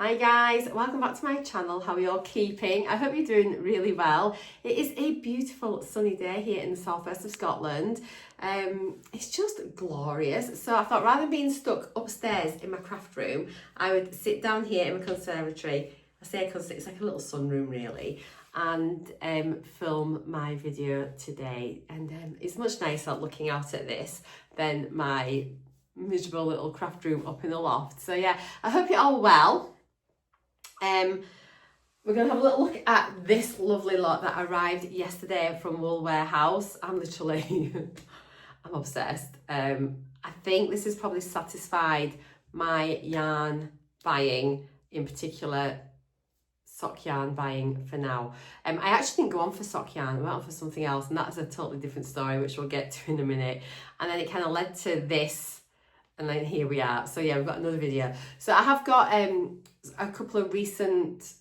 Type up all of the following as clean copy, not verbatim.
Hi guys, welcome back to my channel. How are you all keeping? I hope you're doing really well. It is a beautiful sunny day here in the southwest of Scotland. It's just glorious. So I thought rather than being stuck upstairs in my craft room, I would sit down here in my conservatory. I say because it's like a little sunroom really, and film my video today. And it's much nicer looking out at this than my miserable little craft room up in the loft. So yeah, I hope you're all well. We're going to have a little look at this lovely lot that arrived yesterday from Wool Warehouse. I'm literally, I'm obsessed. I think this has probably satisfied my yarn buying, in particular sock yarn buying for now. I actually didn't go on for sock yarn, I went on for something else, and that's a totally different story, which we'll get to in a minute. And then it kind of led to this, and then here we are. So yeah, we've got another video. So I have got a couple of recent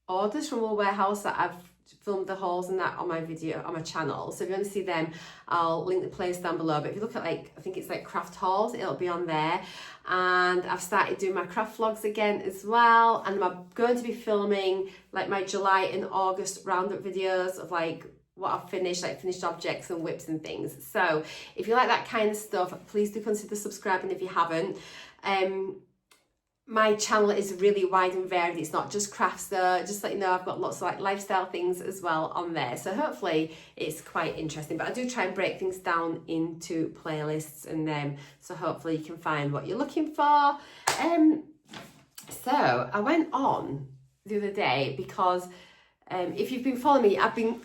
orders from Wool Warehouse that I've filmed the hauls and that on my video on my channel. So if you want to see them, I'll link the playlist down below. But if you look at I think it's like craft hauls, it'll be on there. And I've started doing my craft vlogs again as well. And I'm going to be filming like my July and August roundup videos of like what I've finished, like finished objects and whips and things. So if you like that kind of stuff, please do consider subscribing if you haven't. My channel is really wide and varied. It's not just crafts though. Just let you know, I've got lots of like lifestyle things as well on there. So hopefully it's quite interesting. But I do try and break things down into playlists, and so hopefully you can find what you're looking for. So I went on the other day because if you've been following me,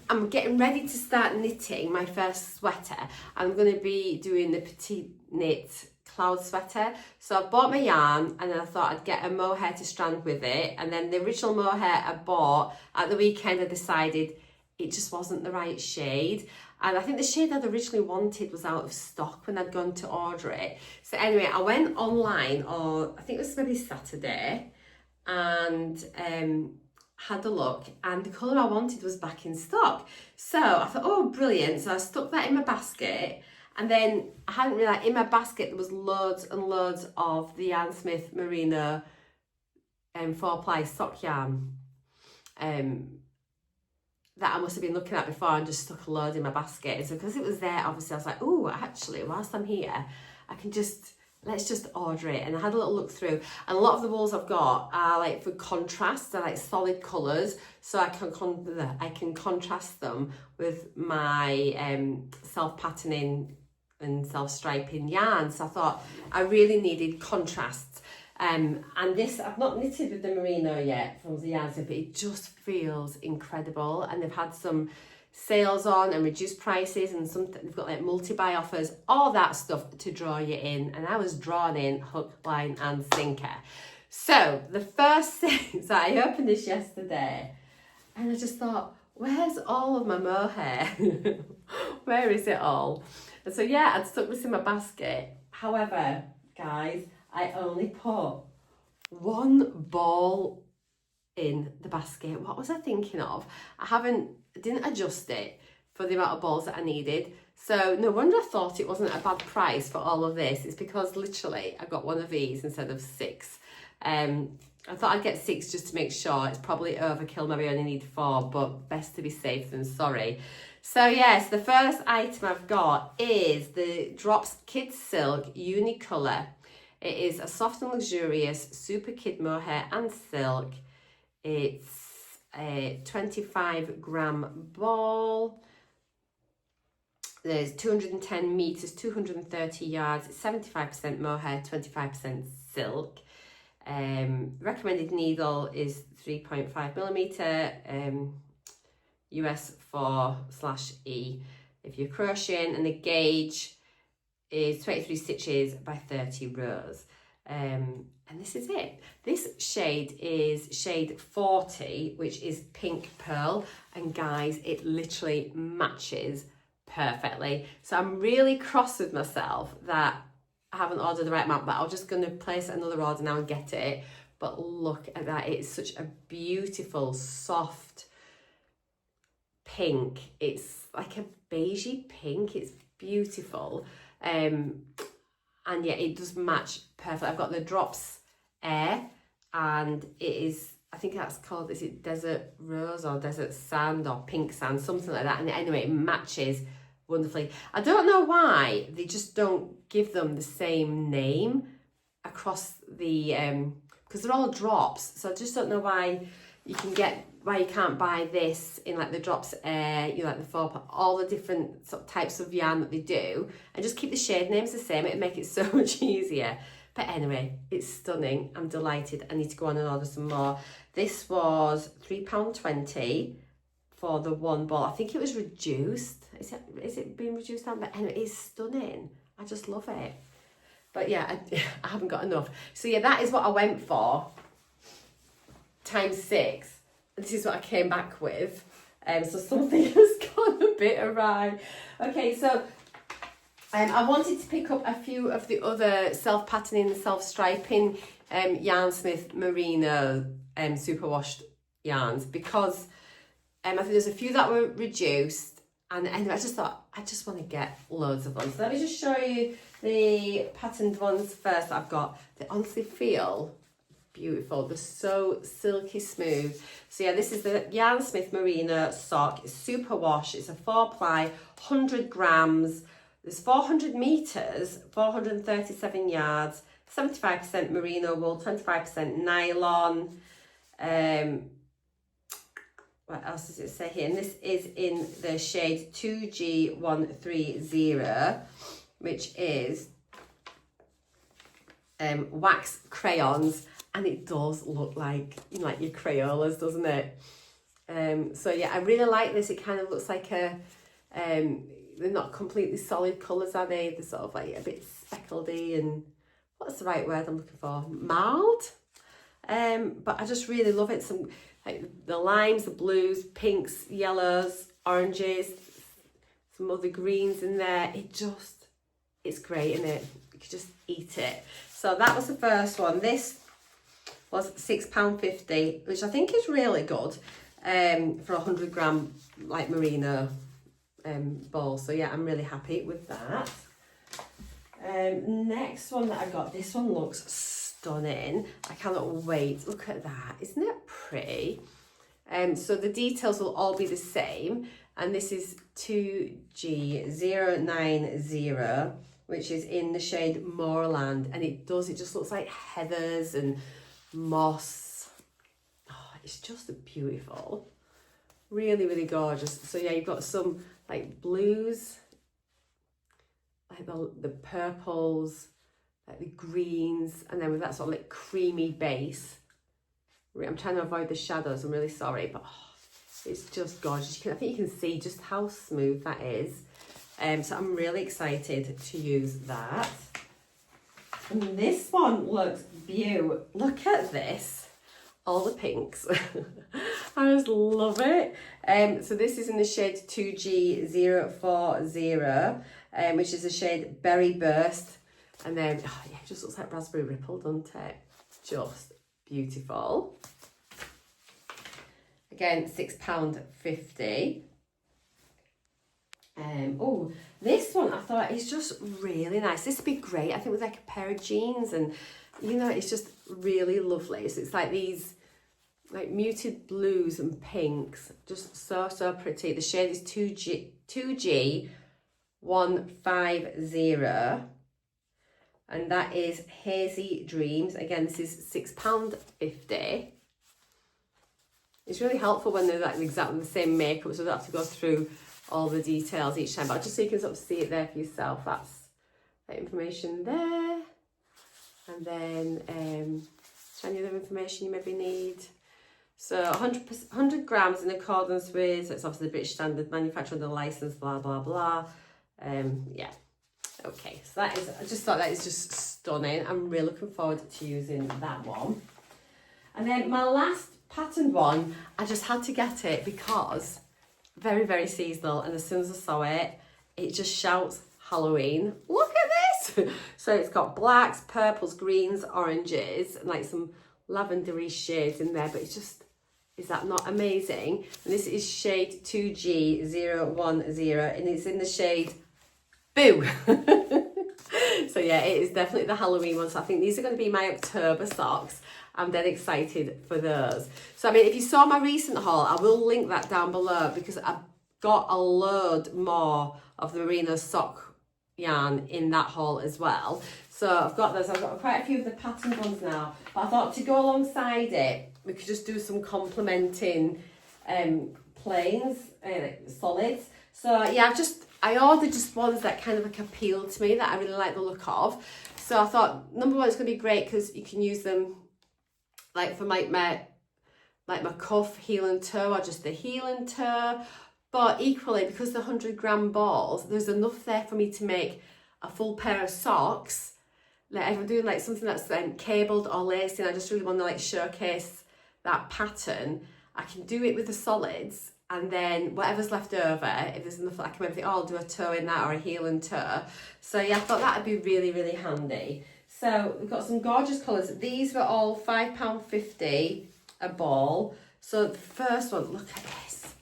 I'm getting ready to start knitting my first sweater. I'm going to be doing the petite knit cloud sweater. So I bought my yarn, and then I thought I'd get a mohair to strand with it. And then the original mohair I bought at the weekend, I decided it just wasn't the right shade. And I think the shade I'd originally wanted was out of stock when I'd gone to order it. So anyway, I went online, or I think it was maybe Saturday, and had a look, and the colour I wanted was back in stock. So I thought, oh brilliant. So I stuck that in my basket, and then I hadn't realised in my basket there was loads and loads of the Yarn Smith Merino 4-ply sock yarn that I must have been looking at before, and just stuck a load in my basket. And so because it was there, obviously I was like, oh, actually whilst I'm here I can let's just order it. And I had a little look through, and a lot of the wools I've got are like for contrast, they're like solid colours, so I can contrast them with my self-patterning and self-striping yarn. So I thought I really needed contrast. And this, I've not knitted with the Merino yet from the yarn, but it just feels incredible. And they've had some sales on and reduced prices, and they've got like multi-buy offers, all that stuff to draw you in. And I was drawn in hook, line and sinker. So the first thing, so I opened this yesterday, and I just thought, where's all of my mohair? Where is it all? And so yeah, I'd stuck this in my basket. However, guys, I only put one ball in the basket. What was I thinking of? I didn't adjust it for the amount of balls that I needed. So no wonder I thought it wasn't a bad price for all of this. It's because literally I got one of these instead of 6. I thought I'd get 6 just to make sure. It's probably overkill, maybe I only need 4, but best to be safe than sorry. So yes, the first item I've got is the Drops Kid Silk Unicolor. It is a soft and luxurious super kid mohair and silk. It's a 25-gram ball. There's 210 meters, 230 yards. It's 75% mohair, 25% silk. Recommended needle is 3.5 millimeter, US 4/E if you're crocheting, and the gauge is 23 stitches by 30 rows. And this is it. This shade is shade 40, which is pink pearl, and guys, it literally matches perfectly. So I'm really cross with myself that I haven't ordered the right amount, but I'm just going to place another order now and get it. But look at that, it's such a beautiful soft pink. It's like a beigey pink, it's beautiful. And yeah, it does match perfect. I've got the Drops Air and it is, I think that's called, is it Desert Rose or Desert Sand or Pink Sand, something like that. And anyway, it matches wonderfully. I don't know why they just don't give them the same name across the, because they're all drops. So I just don't know why you can't buy this in like the drops, like the 4, all the different sort of types of yarn that they do, and just keep the shade names the same. It'd make it so much easier. But anyway, it's stunning. I'm delighted. I need to go on and order some more. This was £3.20 for the one ball. I think it was reduced. Is it being reduced down? But anyway, it's stunning. I just love it. But yeah, I haven't got enough. So yeah, that is what I went for, times 6. This is what I came back with. So something has gone a bit awry. Okay, so I wanted to pick up a few of the other self-patterning, self-striping Yarnsmith Merino superwashed yarns, because I think there's a few that were reduced, and anyway, I just thought I just want to get loads of them. So let me just show you the patterned ones first that I've got. They honestly feel beautiful. They're so silky smooth. So yeah, this is the Yarnsmith Merino sock. It's super wash. It's a 4-ply, 100 grams. There's 400 meters, 437 yards, 75% merino wool, 25% nylon. What else does it say here? And this is in the shade 2G130, which is wax crayons, and it does look like, like your Crayolas, doesn't it? So yeah, I really like this. It kind of looks like a they're not completely solid colours, are they? They're sort of like a bit speckledy and, what's the right word I'm looking for? Mild? But I just really love it. Some like the limes, the blues, pinks, yellows, oranges, some other greens in there. It's great, isn't it? You could just eat it. So that was the first one. This was £6.50, which I think is really good for a 100 gram like merino ball. So yeah, I'm really happy with that. Next one that I got, this one looks stunning. I cannot wait. Look at that. Isn't it pretty? So the details will all be the same, and this is 2G090, which is in the shade Moorland, and it just looks like heathers and moss. Oh, it's just beautiful. Really, really gorgeous. So yeah, you've got some like blues, like the purples, like the greens, and then with that sort of like creamy base. I'm trying to avoid the shadows, I'm really sorry, but it's just gorgeous. I think you can see just how smooth that is. So I'm really excited to use that. And this one looks beautiful. Look at this. All the pinks. I just love it. So this is in the shade 2G040, which is the shade Berry Burst. And then, oh yeah, it just looks like Raspberry Ripple, doesn't it? Just beautiful. Again, £6.50. Oh, this one I thought is just really nice. This would be great, I think, with like a pair of jeans, and it's just really lovely. So it's like these like muted blues and pinks, just so pretty. The shade is 2G150, and that is Hazy Dreams. Again, this is £6.50. It's really helpful when they're like exactly the same makeup, so I don't have to go through all the details each time, but just so you can sort of see it there for yourself. That's that information there. And then any other information you maybe need. So 100 grams in accordance with, so it's obviously the British standard, manufacturer under license, blah, blah, blah. Yeah. Okay, so that is, I just thought that is just stunning. I'm really looking forward to using that one. And then my last patterned one, I just had to get it because very, very seasonal, and as soon as I saw it, it just shouts Halloween. Look at this! So it's got blacks, purples, greens, oranges, and like some lavendery shades in there, but it's just, is that not amazing? And this is shade 2G010, and it's in the shade Boo. So yeah, it is definitely the Halloween one. So I think these are going to be my October socks. I'm dead excited for those. So I mean, if you saw my recent haul, I will link that down below because I've got a load more of the Merino sock yarn in that haul as well. So I've got those. I've got quite a few of the patterned ones now. But I thought to go alongside it, we could just do some complementing plains, solids. So yeah, I ordered just ones that kind of like appeal to me, that I really like the look of. So I thought number one, it's going to be great because you can use them like for my cuff, heel and toe, or just the heel and toe. But equally, because the 100-gram balls, there's enough there for me to make a full pair of socks. Like if I'm doing like something that's cabled or lacing, I just really want to like showcase that pattern. I can do it with the solids, and then whatever's left over, if there's enough, I can maybe think, oh, I'll do a toe in that or a heel and toe. So yeah, I thought that would be really, really handy. So we've got some gorgeous colours. These were all £5.50 a ball. So the first one, look at this.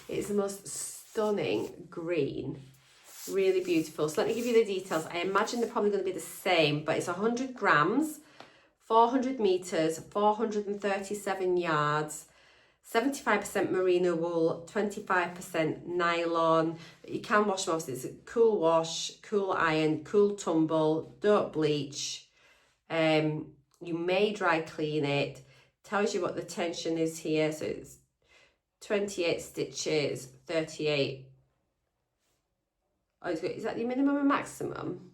It's the most stunning green. Really beautiful. So let me give you the details. I imagine they're probably going to be the same, but it's 100 grams, 400 metres, 437 yards, 75% merino wool, 25% nylon. You can wash them, obviously. It's a cool wash, cool iron, cool tumble, don't bleach. You may dry clean it. Tells you what the tension is here. So it's 28 stitches, 38. Oh, is that the minimum and maximum?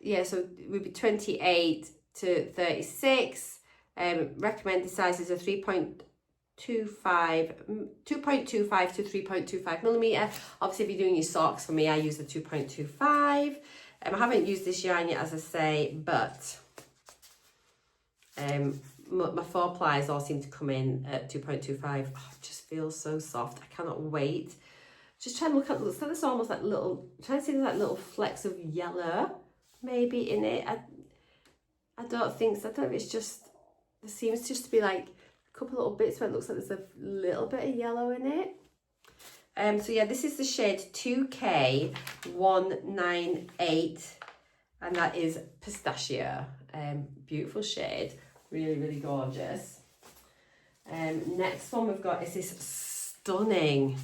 Yeah, so it would be 28 to 36. Recommended sizes are 2.25 to 3.25 millimeter. Obviously, if you're doing your socks, for me, I use the 2.25. I haven't used this yarn yet, as I say, but my 4 plies all seem to come in at 2.25. Oh, it just feels so soft. I cannot wait. Just trying to look at, looks like there's almost like little, trying to see like little flecks of yellow maybe in it. I don't think so. I don't know if it's just, there seems just to be like a couple little bits where it looks like there's a little bit of yellow in it. So yeah, this is the shade 2K198, and that is pistachio. Beautiful shade, really, really gorgeous. Next one we've got is this stunning,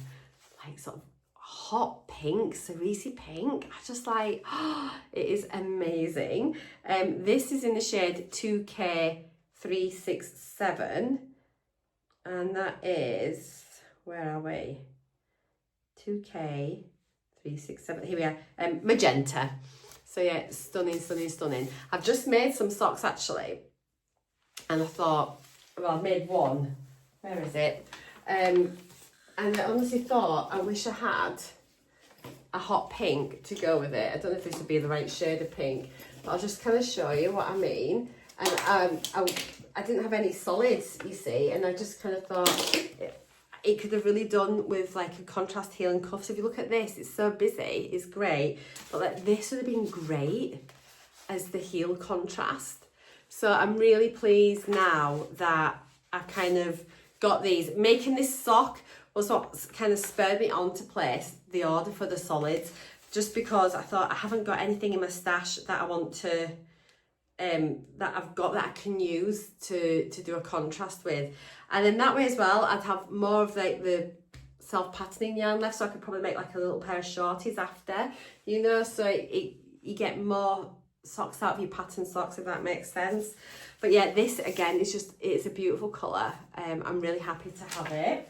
like sort of hot pink, cerise pink. I just like, oh, it is amazing. This is in the shade 2K367, and that is, where are we? 2K367, here we are, magenta. So yeah, stunning, stunning, stunning. I've just made some socks actually, and I thought, well, I've made one. Where is it? And I honestly thought, I wish I had a hot pink to go with it. I don't know if this would be the right shade of pink, but I'll just kind of show you what I mean. And I didn't have any solids, you see, and I just kind of thought it could have really done with like a contrast heel and cuffs. If you look at this, it's so busy, it's great, but like this would have been great as the heel contrast. So I'm really pleased now that I kind of got these. Making this sock was what kind of spurred me on to place the order for the solids, just because I thought I haven't got anything in my stash that I want to, that I've got that I can use to do a contrast with. And in that way as well, I'd have more of like the self-patterning yarn left, so I could probably make like a little pair of shorties after, you know, so you get more socks out of your pattern socks, if that makes sense. But yeah, this again is just, it's a beautiful colour. I'm really happy to have it.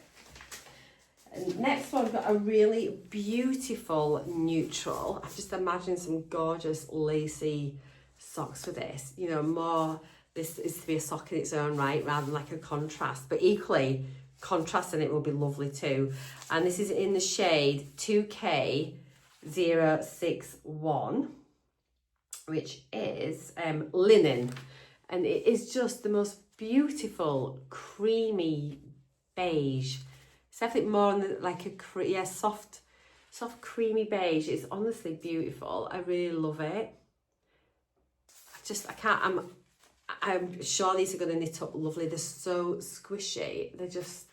And next one, I've got a really beautiful neutral. I've just imagined some gorgeous lacy socks for this, you know, more, this is to be a sock in its own right rather than like a contrast, but equally contrast in it will be lovely too. And this is in the shade 2K061, which is linen, and it is just the most beautiful creamy beige. It's definitely more on the, like a soft creamy beige. It's honestly beautiful. I really love it. I'm sure these are going to knit up lovely. They're so squishy. They're just,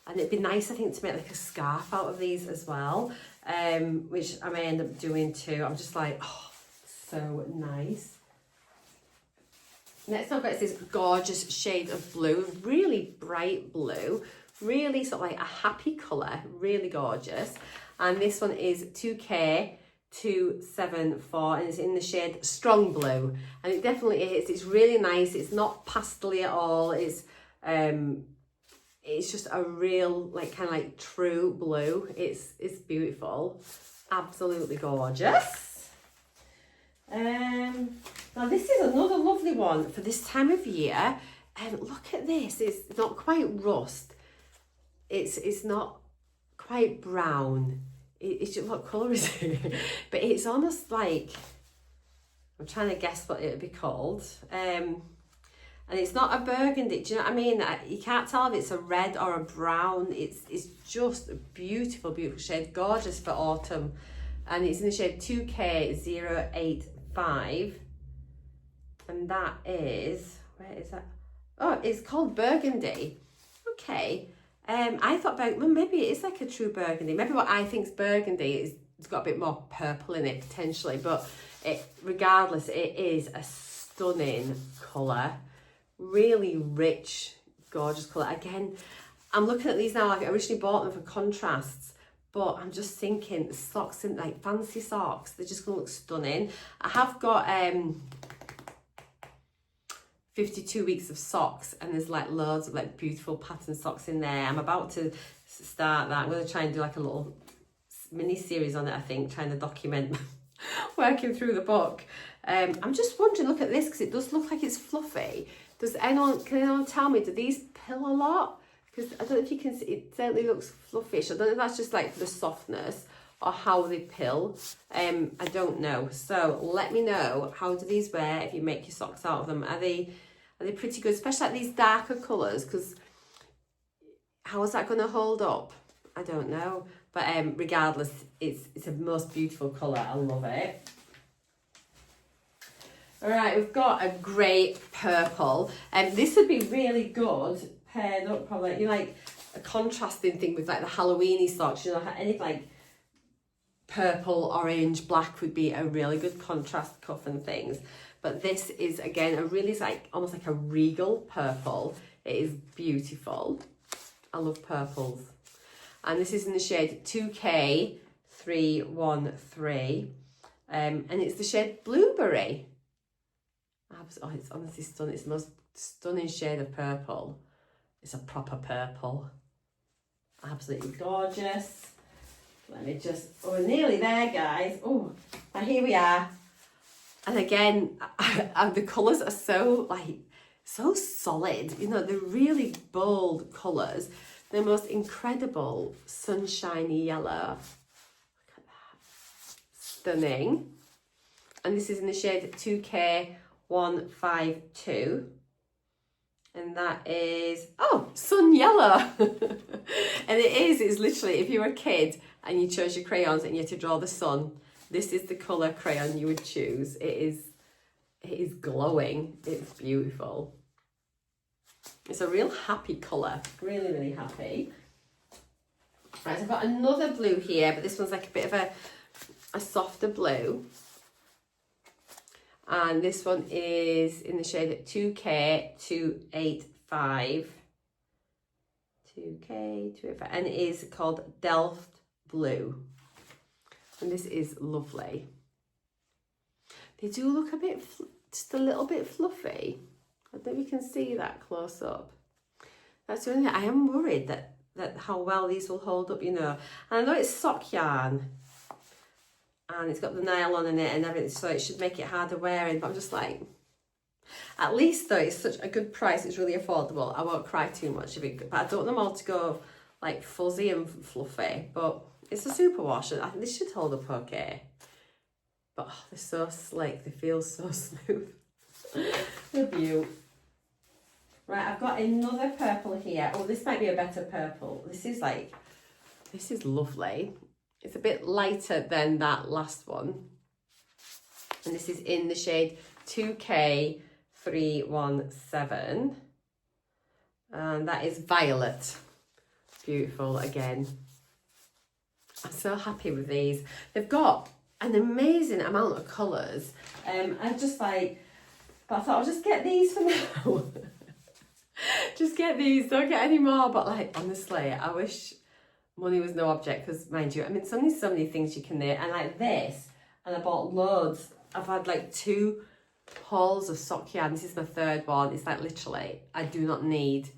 and it'd be nice, I think, to make like a scarf out of these as well, which I may end up doing too. I'm just like, oh, so nice. Next I've got this gorgeous shade of blue, really bright blue, really sort of like a happy colour, really gorgeous. And this one is 2K274 and it's in the shade Strong Blue. And it definitely is, it's really nice, it's not pastel at all, it's just a real like kind of like true blue. It's beautiful, absolutely gorgeous. Now this is another lovely one for this time of year. Look at this, it's not quite rust, it's not quite brown, it's just, what colour is it? But it's almost like, I'm trying to guess what it would be called. And it's not a burgundy, do you know what I mean? You can't tell if it's a red or a brown. It's just a beautiful, beautiful shade, gorgeous for autumn. And it's in the shade 2K085. And that is, where is that? Oh, it's called Burgundy. Okay. I thought, well, maybe it is like a true burgundy. Maybe what I think is burgundy is it's got a bit more purple in it potentially. But regardless, it is a stunning colour. Really rich, gorgeous colour. Again, I'm looking at these now. I originally bought them for contrasts, but I'm just thinking socks in like fancy socks, they're just gonna look stunning. I have got 52 weeks of socks and there's like loads of like beautiful pattern socks in there. I'm about to start that. I'm going to try and do like a little mini series on it, I think, trying to document working through the book. I'm just wondering, look at this, because it does look like it's fluffy. Can anyone tell me, do these pill a lot? Because I don't know if you can see, it certainly looks fluffish. I don't know if that's just like for the softness or how they pill. I don't know. So let me know, how do these wear if you make your socks out of them? Are they pretty good, especially like these darker colours? Because how is that going to hold up? I don't know. But regardless, it's a most beautiful colour. I love it. All right, we've got a grey purple, and this would be really good paired up, probably, you know, like a contrasting thing with like the Halloweeny socks. You know, any like purple, orange, black would be a really good contrast cuff and things. But this is again a really like almost like a regal purple. It is beautiful. I love purples. And this is in the shade 2K313. And it's the shade Blueberry. Oh, it's honestly stunning. It's the most stunning shade of purple. It's a proper purple. Absolutely gorgeous. Let me just, oh, we're nearly there, guys. Oh, and here we are. And again, the colours are so solid. You know, they're really bold colours. The most incredible sunshiny yellow. Look at that. Stunning. And this is in the shade 2K152. And that is, oh, sun yellow. And it's literally, if you were a kid and you chose your crayons and you had to draw the sun, this is the colour crayon you would choose. It is glowing. It's beautiful. It's a real happy colour. Really, really happy. Right, so I've got another blue here, but this one's like a bit of a softer blue. And this one is in the shade 2K285. 2K285. And it is called Delft Blue. And this is lovely. They do look a bit, just a little bit fluffy. I don't know if you can see that close up. That's the only thing. I am worried that how well these will hold up, you know. And I know it's sock yarn. And it's got the nylon in it and everything, so it should make it harder wearing. But I'm just like, at least though, it's such a good price. It's really affordable. I won't cry too much of it. But I don't want them all to go like fuzzy and fluffy. But it's a superwash, and I think this should hold up okay. But oh, they're so slick. They feel so smooth. They're beautiful. Right, I've got another purple here. Oh, this might be a better purple. This is lovely. It's a bit lighter than that last one. And this is in the shade 2K317. And that is Violet. Beautiful again. I'm so happy with these. They've got, an amazing amount of colours. I just like, but I thought I'll just get these for now. Just get these, don't get any more. But like, honestly, I wish money was no object, because mind you, I mean, there's only so many things you can knit. And like this, and I bought loads. I've had like 2 hauls of sock yarn. This is my 3rd one. It's like literally, I do not need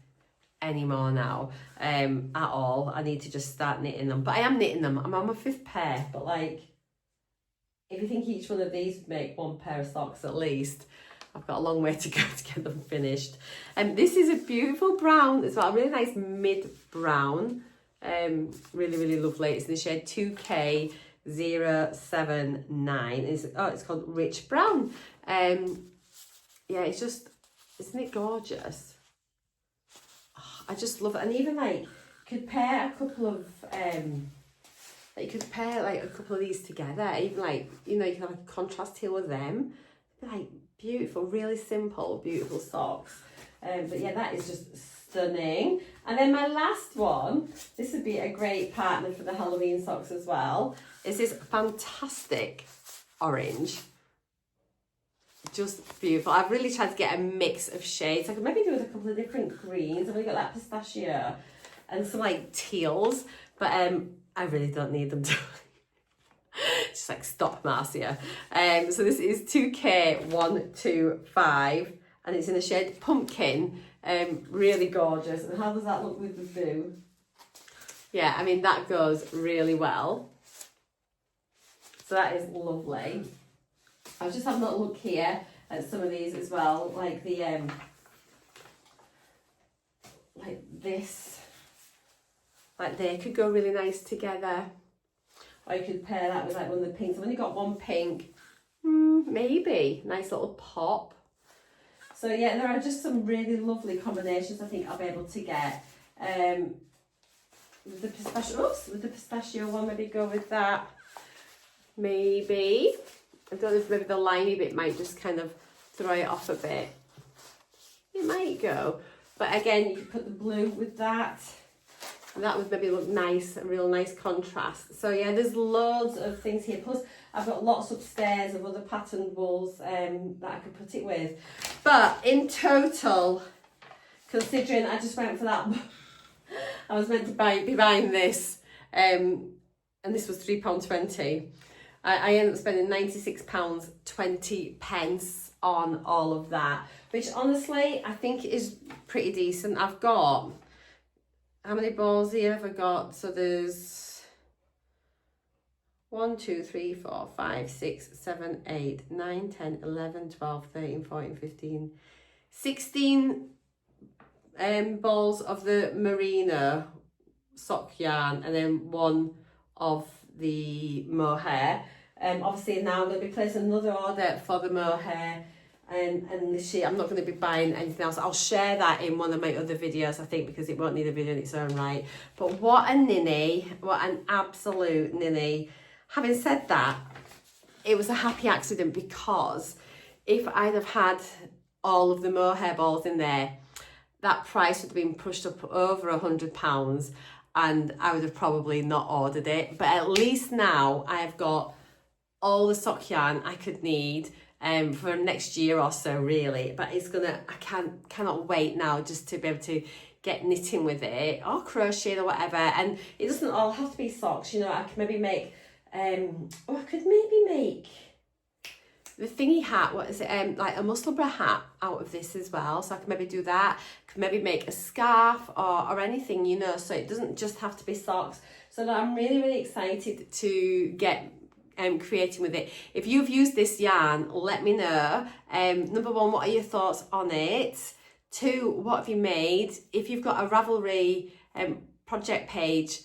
any more now at all. I need to just start knitting them. But I am knitting them. I'm on my 5th pair. But like, if you think each one of these would make 1 pair of socks at least, I've got a long way to go to get them finished. This is a beautiful brown as well, a really nice mid brown. Really, really lovely. It's in the shade 2K079. It's called Rich Brown. Yeah, it's just, isn't it gorgeous? Oh, I just love it. And even like, you could pair a couple of like you could pair like a couple of these together. Even like, you know, you can have a contrast here with them. Like beautiful, really simple, beautiful socks. But yeah, that is just stunning. And then my last one, this would be a great partner for the Halloween socks as well, is this fantastic orange. Just beautiful. I've really tried to get a mix of shades. I could maybe do with a couple of different greens. I've only got that pistachio and some like teals, but I really don't need them to. Just like, stop, Marcea. So this is 2K125 and it's in the shade Pumpkin. Really gorgeous. And how does that look with the blue? Yeah, I mean, that goes really well. So that is lovely. I was just having a look here at some of these as well, like the like this, like they could go really nice together. Or you could pair that with like one of the pinks. I've only got 1 pink, maybe nice little pop. So yeah, there are just some really lovely combinations I think I'll be able to get. With the pistachio one, maybe go with that. Maybe. I don't know if maybe the liney bit might just kind of throw it off a bit. It might go. But again, you could put the blue with that. And that would maybe look nice, a real nice contrast. So yeah, there's loads of things here. Plus, I've got lots upstairs of other patterned wools that I could put it with. But in total, considering I just went for that, I was meant to be buying this, and this was £3.20. I ended up spending £96.20 on all of that, which honestly I think is pretty decent. I've got, how many balls here have I got? So there's 1, 2, 3, 4, 5, 6, 7, 8, 9, 10, 11, 12, 13, 14, 15, 16 balls of the Merino sock yarn, and then 1 of the Mohair. Obviously now I'm going to be placing another order for the Mohair and the sheet. I'm not going to be buying anything else. I'll share that in one of my other videos, I think, because it won't need a video in its own right. But what a ninny, what an absolute ninny. Having said that, it was a happy accident, because if I'd have had all of the Mohair balls in there, that price would have been pushed up over £100 and I would have probably not ordered it. But at least now I've got all the sock yarn I could need for next year or so, really. But it's gonna, I cannot wait now just to be able to get knitting with it, or crochet or whatever. And it doesn't all have to be socks, you know. I can maybe make I could maybe make the thingy hat, what is it, like a Musselburgh hat out of this as well. So I can maybe do that. I could maybe make a scarf or anything, you know, so it doesn't just have to be socks. So no, I'm really, really excited to get creating with it. If you've used this yarn, let me know. Number 1, what are your thoughts on it? 2, what have you made? If you've got a Ravelry project page,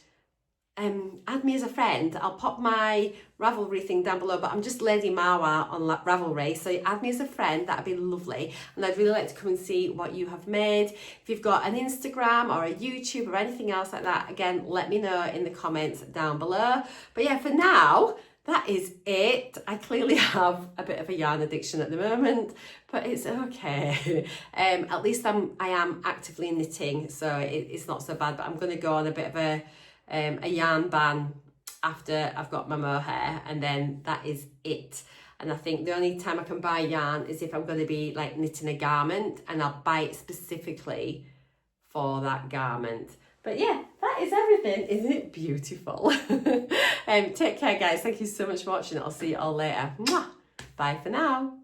add me as a friend. I'll pop my Ravelry thing down below, but I'm just Lady Marwa on Ravelry, so add me as a friend. That'd be lovely, and I'd really like to come and see what you have made. If you've got an Instagram or a YouTube or anything else like that, again, let me know in the comments down below. But yeah, for now, that is it. I clearly have a bit of a yarn addiction at the moment, but it's okay. At least I am actively knitting, so it's not so bad. But I'm going to go on a bit of a yarn ban after I've got my mohair, and then that is it. And I think the only time I can buy yarn is if I'm going to be like knitting a garment, and I'll buy it specifically for that garment. But yeah, that is everything. Isn't it beautiful? Take care, guys. Thank you so much for watching. I'll see you all later. Mwah! Bye for now.